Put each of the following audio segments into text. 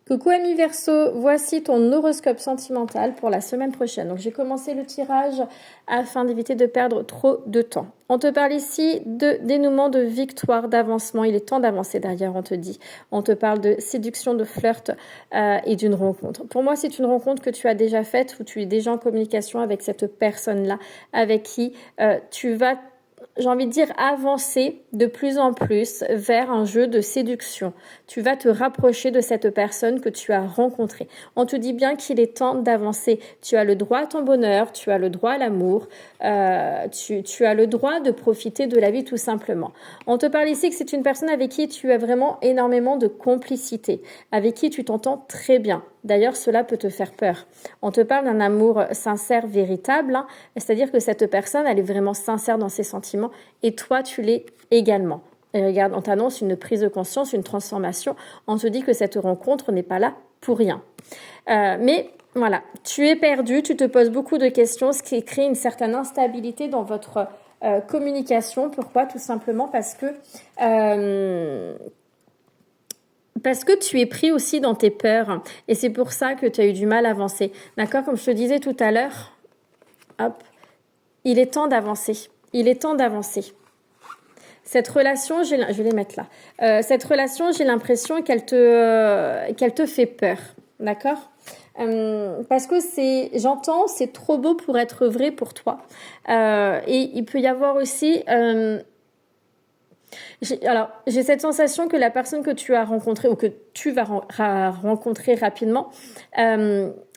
Coucou ami Verseau, voici ton horoscope sentimental pour la semaine prochaine. Donc j'ai commencé le tirage afin d'éviter de perdre trop de temps. On te parle ici de dénouement, de victoire, d'avancement. Il est temps d'avancer d'ailleurs, on te dit. On te parle de séduction, de flirt et d'une rencontre. Pour moi, c'est une rencontre que tu as déjà faite ou tu es déjà en communication avec cette personne-là, avec qui tu vas, j'ai envie de dire, avancer de plus en plus vers un jeu de séduction. Tu vas te rapprocher de cette personne que tu as rencontrée. On te dit bien qu'il est temps d'avancer. Tu as le droit à ton bonheur, tu as le droit à l'amour, tu as le droit de profiter de la vie tout simplement. On te parle ici que c'est une personne avec qui tu as vraiment énormément de complicité, avec qui tu t'entends très bien. D'ailleurs, cela peut te faire peur. On te parle d'un amour sincère, véritable, hein, c'est-à-dire que cette personne, elle est vraiment sincère dans ses sentiments et toi, tu l'es également. Et regarde, on t'annonce une prise de conscience, une transformation. On te dit que cette rencontre n'est pas là pour rien. Mais voilà, tu es perdu, tu te poses beaucoup de questions, ce qui crée une certaine instabilité dans votre communication. Pourquoi? Tout simplement parce que tu es pris aussi dans tes peurs et c'est pour ça que tu as eu du mal à avancer. D'accord? Comme je te disais tout à l'heure, hop, il est temps d'avancer. Il est temps d'avancer. Cette relation, je vais les mettre là. Cette relation, j'ai l'impression qu'elle te fait peur. D'accord? Parce que j'entends, c'est trop beau pour être vrai pour toi. Et il peut y avoir aussi... j'ai cette sensation que la personne que tu as rencontrée ou que tu vas rencontrer rapidement,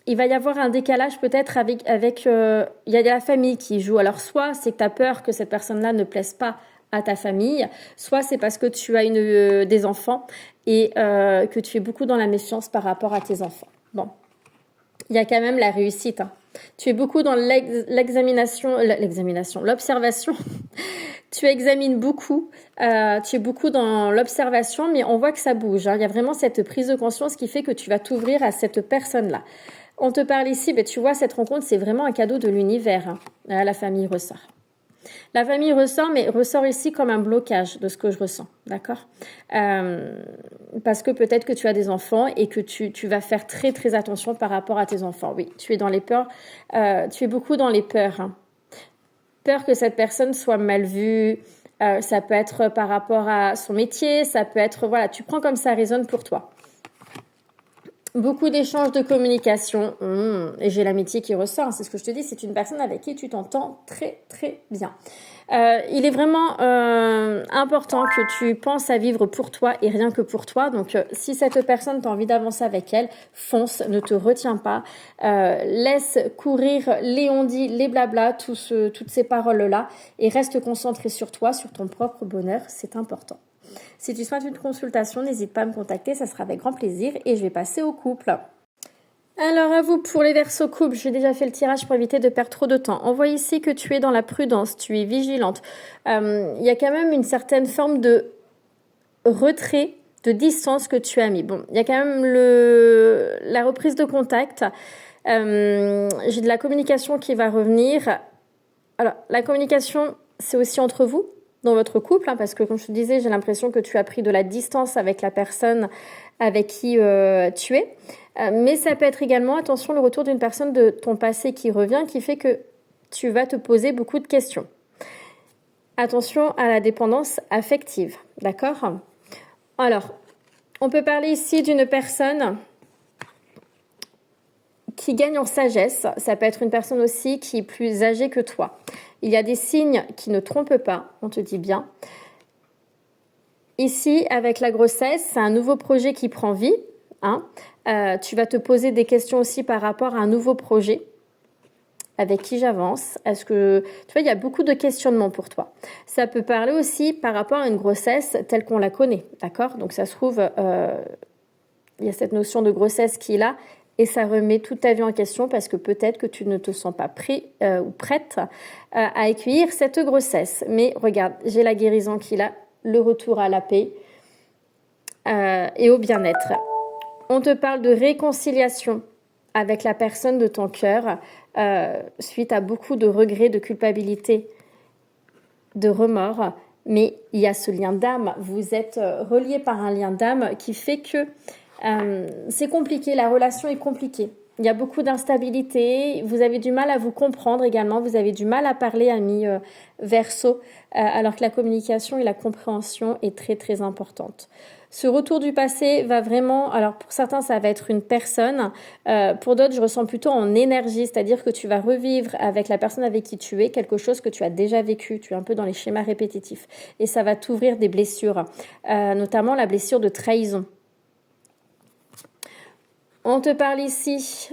il va y avoir un décalage peut-être avec il y a la famille qui joue. Alors soit c'est que tu as peur que cette personne-là ne plaise pas à ta famille, soit c'est parce que tu as des enfants et que tu es beaucoup dans la méfiance par rapport à tes enfants. Bon, il y a quand même la réussite, hein. Tu es beaucoup dans l'observation. Tu examines beaucoup, tu es beaucoup dans l'observation, mais on voit que ça bouge, hein. Il y a vraiment cette prise de conscience qui fait que tu vas t'ouvrir à cette personne-là. On te parle ici, mais tu vois, cette rencontre, c'est vraiment un cadeau de l'univers, hein. La famille ressort. La famille ressort, mais ressort ici comme un blocage de ce que je ressens, d'accord? Parce que peut-être que tu as des enfants et que tu vas faire très très attention par rapport à tes enfants. Oui, tu es dans les peurs, tu es beaucoup dans les peurs, hein. Peur que cette personne soit mal vue, ça peut être par rapport à son métier, ça peut être, voilà, tu prends comme ça résonne pour toi. Beaucoup d'échanges de communication, et j'ai l'amitié qui ressort, c'est ce que je te dis, c'est une personne avec qui tu t'entends très très bien. Il est vraiment important que tu penses à vivre pour toi et rien que pour toi. Donc, si cette personne, tu as envie d'avancer avec elle, fonce, ne te retiens pas. Laisse courir les on-dit, les blabla, toutes ces paroles-là et reste concentré sur toi, sur ton propre bonheur. C'est important. Si tu souhaites une consultation, n'hésite pas à me contacter, ça sera avec grand plaisir et je vais passer au couple. Alors à vous pour les Verseaux couple, j'ai déjà fait le tirage pour éviter de perdre trop de temps. On voit ici que tu es dans la prudence, tu es vigilante. Il y a quand même une certaine forme de retrait, de distance que tu as mis. Bon, il y a quand même la reprise de contact. J'ai de la communication qui va revenir. Alors la communication, c'est aussi entre vous, dans votre couple, hein, parce que comme je te disais, j'ai l'impression que tu as pris de la distance avec la personne avec qui tu es. Mais ça peut être également, attention, le retour d'une personne de ton passé qui revient, qui fait que tu vas te poser beaucoup de questions. Attention à la dépendance affective, d'accord? Alors, on peut parler ici d'une personne qui gagne en sagesse. Ça peut être une personne aussi qui est plus âgée que toi. Il y a des signes qui ne trompent pas, on te dit bien. Ici, avec la grossesse, c'est un nouveau projet qui prend vie, hein. Tu vas te poser des questions aussi par rapport à un nouveau projet. Avec qui j'avance? Est-ce que... Tu vois, il y a beaucoup de questionnements pour toi. Ça peut parler aussi par rapport à une grossesse telle qu'on la connaît, d'accord? Donc ça se trouve, il y a cette notion de grossesse qui est là et ça remet toute ta vie en question parce que peut-être que tu ne te sens pas prêt ou prête à accueillir cette grossesse. Mais regarde, j'ai la guérison qui est là, le retour à la paix et au bien-être. On te parle de réconciliation avec la personne de ton cœur suite à beaucoup de regrets, de culpabilité, de remords. Mais il y a ce lien d'âme. Vous êtes reliés par un lien d'âme qui fait que C'est compliqué, la relation est compliquée. Il y a beaucoup d'instabilité, vous avez du mal à vous comprendre également, vous avez du mal à parler, ami Verseau, alors que la communication et la compréhension est très très importante. Ce retour du passé va vraiment, alors pour certains ça va être une personne, pour d'autres je ressens plutôt en énergie, c'est-à-dire que tu vas revivre avec la personne avec qui tu es quelque chose que tu as déjà vécu, tu es un peu dans les schémas répétitifs et ça va t'ouvrir des blessures, notamment la blessure de trahison. On te parle ici.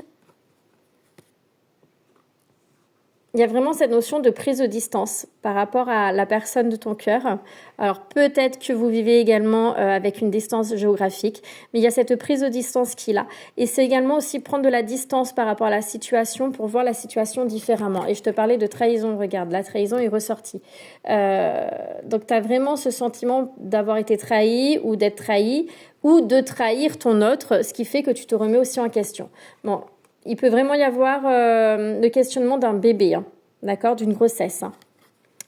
Il y a vraiment cette notion de prise de distance par rapport à la personne de ton cœur. Alors peut-être que vous vivez également avec une distance géographique, mais il y a cette prise de distance qui est là. Et c'est également aussi prendre de la distance par rapport à la situation pour voir la situation différemment. Et je te parlais de trahison, regarde, la trahison est ressortie. Donc tu as vraiment ce sentiment d'avoir été trahi ou d'être trahi ou de trahir ton autre, ce qui fait que tu te remets aussi en question. Bon. Il peut vraiment y avoir le questionnement d'un bébé, hein, d'accord, d'une grossesse. Hein.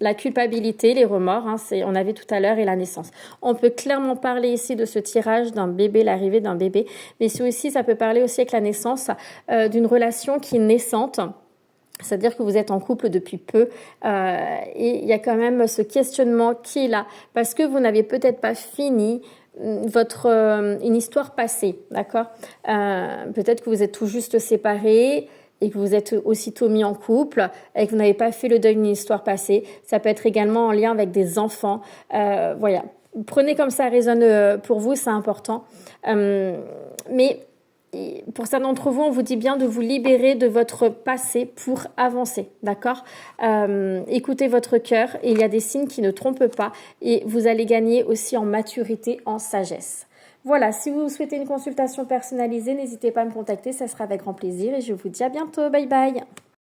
La culpabilité, les remords, hein, on avait tout à l'heure, et la naissance. On peut clairement parler ici de ce tirage d'un bébé, l'arrivée d'un bébé, mais aussi, ça peut parler aussi avec la naissance d'une relation qui est naissante. C'est-à-dire que vous êtes en couple depuis peu et il y a quand même ce questionnement qui est là parce que vous n'avez peut-être pas fini une histoire passée, d'accord, peut-être que vous êtes tout juste séparés et que vous êtes aussitôt mis en couple et que vous n'avez pas fait le deuil d'une histoire passée. Ça peut être également en lien avec des enfants. Voilà, prenez comme ça résonne pour vous, c'est important. Mais pour certains d'entre vous, on vous dit bien de vous libérer de votre passé pour avancer, d'accord, écoutez votre cœur et il y a des signes qui ne trompent pas et vous allez gagner aussi en maturité, en sagesse. Voilà, si vous souhaitez une consultation personnalisée, n'hésitez pas à me contacter, ça sera avec grand plaisir et je vous dis à bientôt, bye bye.